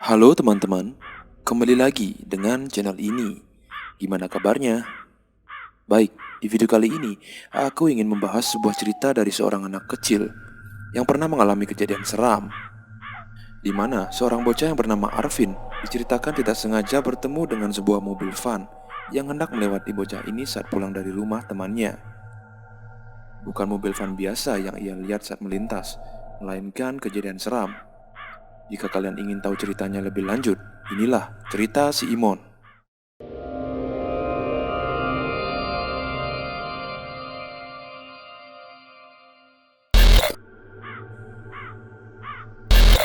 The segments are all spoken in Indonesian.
Halo teman-teman, kembali lagi dengan channel ini. Gimana kabarnya? Baik, di video kali ini aku ingin membahas sebuah cerita dari seorang anak kecil yang pernah mengalami kejadian seram, di mana seorang bocah yang bernama Arvin diceritakan tidak sengaja bertemu dengan sebuah mobil van yang hendak melewati bocah ini saat pulang dari rumah temannya. Bukan mobil van biasa yang ia lihat saat melintas, melainkan kejadian seram. Jika kalian ingin tahu ceritanya lebih lanjut, inilah cerita si Imon.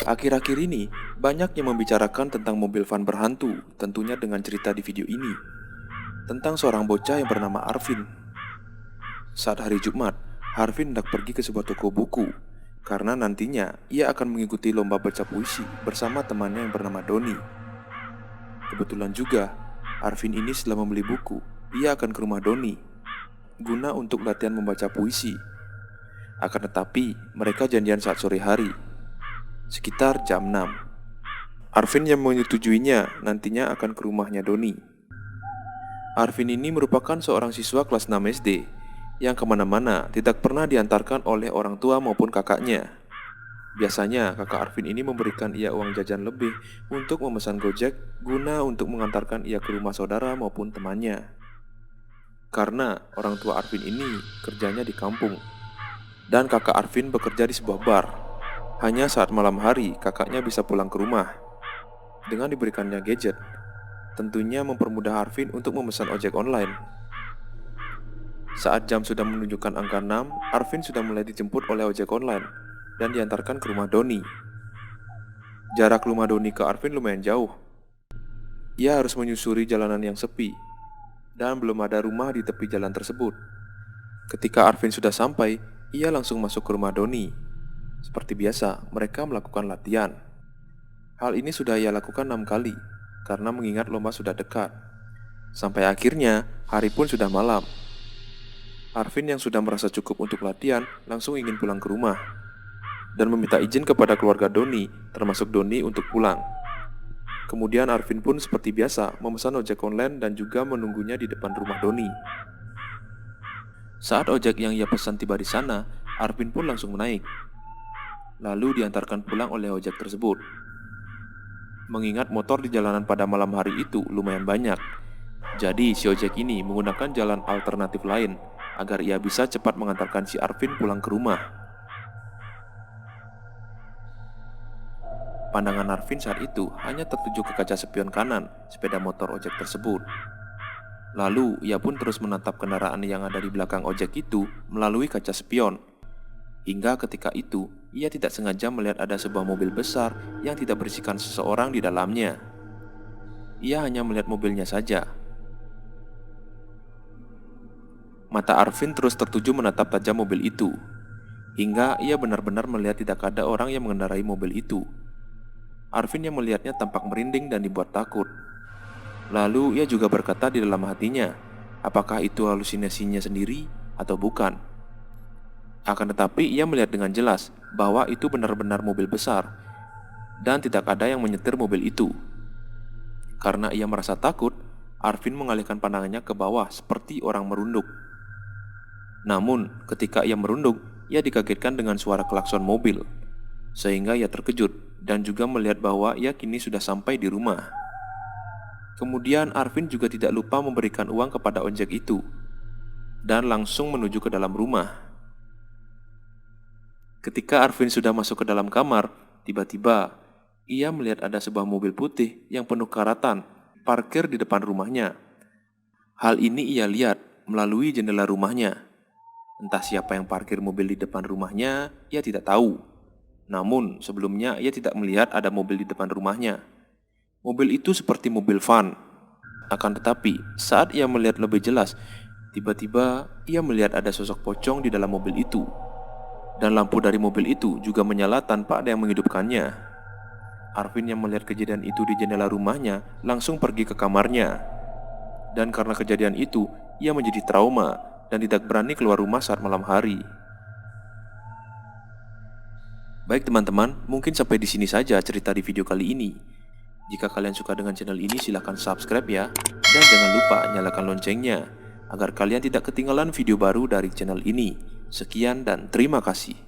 Akhir-akhir ini, banyak yang membicarakan tentang mobil van berhantu, tentunya dengan cerita di video ini. Tentang seorang bocah yang bernama Arvin. Saat hari Jumat, Arvin hendak pergi ke sebuah toko buku, karena nantinya ia akan mengikuti lomba baca puisi bersama temannya yang bernama Doni. Kebetulan juga, Arvin ini setelah membeli buku, ia akan ke rumah Doni, guna untuk latihan membaca puisi. Akan tetapi, mereka janjian saat sore hari, sekitar jam 6. Arvin yang menyetujuinya nantinya akan ke rumahnya Doni. Arvin ini merupakan seorang siswa kelas 6 SD yang kemana-mana tidak pernah diantarkan oleh orang tua maupun kakaknya. Biasanya kakak Arvin ini memberikan ia uang jajan lebih untuk memesan gojek guna untuk mengantarkan ia ke rumah saudara maupun temannya. Karena orang tua Arvin ini kerjanya di kampung dan kakak Arvin bekerja di sebuah bar. Hanya saat malam hari kakaknya bisa pulang ke rumah. Dengan diberikannya gadget, tentunya mempermudah Arvin untuk memesan ojek online. Saat jam sudah menunjukkan angka 6, Arvin sudah mulai dijemput oleh ojek online dan diantarkan ke rumah Doni. Jarak rumah Doni ke Arvin lumayan jauh. Ia harus menyusuri jalanan yang sepi dan belum ada rumah di tepi jalan tersebut. Ketika Arvin sudah sampai, ia langsung masuk ke rumah Doni. Seperti biasa, mereka melakukan latihan. Hal ini sudah ia lakukan 6 kali karena mengingat lomba sudah dekat. Sampai akhirnya, hari pun sudah malam. Arvin yang sudah merasa cukup untuk latihan langsung ingin pulang ke rumah dan meminta izin kepada keluarga Doni, termasuk Doni, untuk pulang. Kemudian Arvin pun seperti biasa memesan ojek online dan juga menunggunya di depan rumah Doni. Saat ojek yang ia pesan tiba di sana, Arvin pun langsung naik, lalu diantarkan pulang oleh ojek tersebut. Mengingat motor di jalanan pada malam hari itu lumayan banyak, jadi si ojek ini menggunakan jalan alternatif lain agar ia bisa cepat mengantarkan si Arvin pulang ke rumah. Pandangan Arvin saat itu hanya tertuju ke kaca spion kanan sepeda motor ojek tersebut. Lalu ia pun terus menatap kendaraan yang ada di belakang ojek itu melalui kaca spion. Hingga ketika itu, ia tidak sengaja melihat ada sebuah mobil besar yang tidak berisikan seseorang di dalamnya. Ia hanya melihat mobilnya saja. Mata Arvin terus tertuju menatap tajam mobil itu, hingga ia benar-benar melihat tidak ada orang yang mengendarai mobil itu. Arvin yang melihatnya tampak merinding dan dibuat takut. Lalu ia juga berkata di dalam hatinya, apakah itu halusinasinya sendiri atau bukan? Akan tetapi ia melihat dengan jelas bahwa itu benar-benar mobil besar dan tidak ada yang menyetir mobil itu. Karena ia merasa takut, Arvin mengalihkan pandangannya ke bawah seperti orang merunduk. Namun ketika ia merunduk, ia dikagetkan dengan suara klakson mobil, sehingga ia terkejut dan juga melihat bahwa ia kini sudah sampai di rumah. Kemudian Arvin juga tidak lupa memberikan uang kepada ojek itu dan langsung menuju ke dalam rumah. Ketika Arvin sudah masuk ke dalam kamar, tiba-tiba ia melihat ada sebuah mobil putih yang penuh karatan parkir di depan rumahnya. Hal ini ia lihat melalui jendela rumahnya. Entah siapa yang parkir mobil di depan rumahnya, ia tidak tahu. Namun sebelumnya ia tidak melihat ada mobil di depan rumahnya. Mobil itu seperti mobil van. Akan tetapi saat ia melihat lebih jelas, tiba-tiba ia melihat ada sosok pocong di dalam mobil itu. Dan lampu dari mobil itu juga menyala tanpa ada yang menghidupkannya. Arvin yang melihat kejadian itu di jendela rumahnya langsung pergi ke kamarnya. Dan karena kejadian itu, ia menjadi trauma dan tidak berani keluar rumah saat malam hari. Baik teman-teman, mungkin sampai di sini saja cerita di video kali ini. Jika kalian suka dengan channel ini, silahkan subscribe ya. Dan jangan lupa nyalakan loncengnya, agar kalian tidak ketinggalan video baru dari channel ini. Sekian dan terima kasih.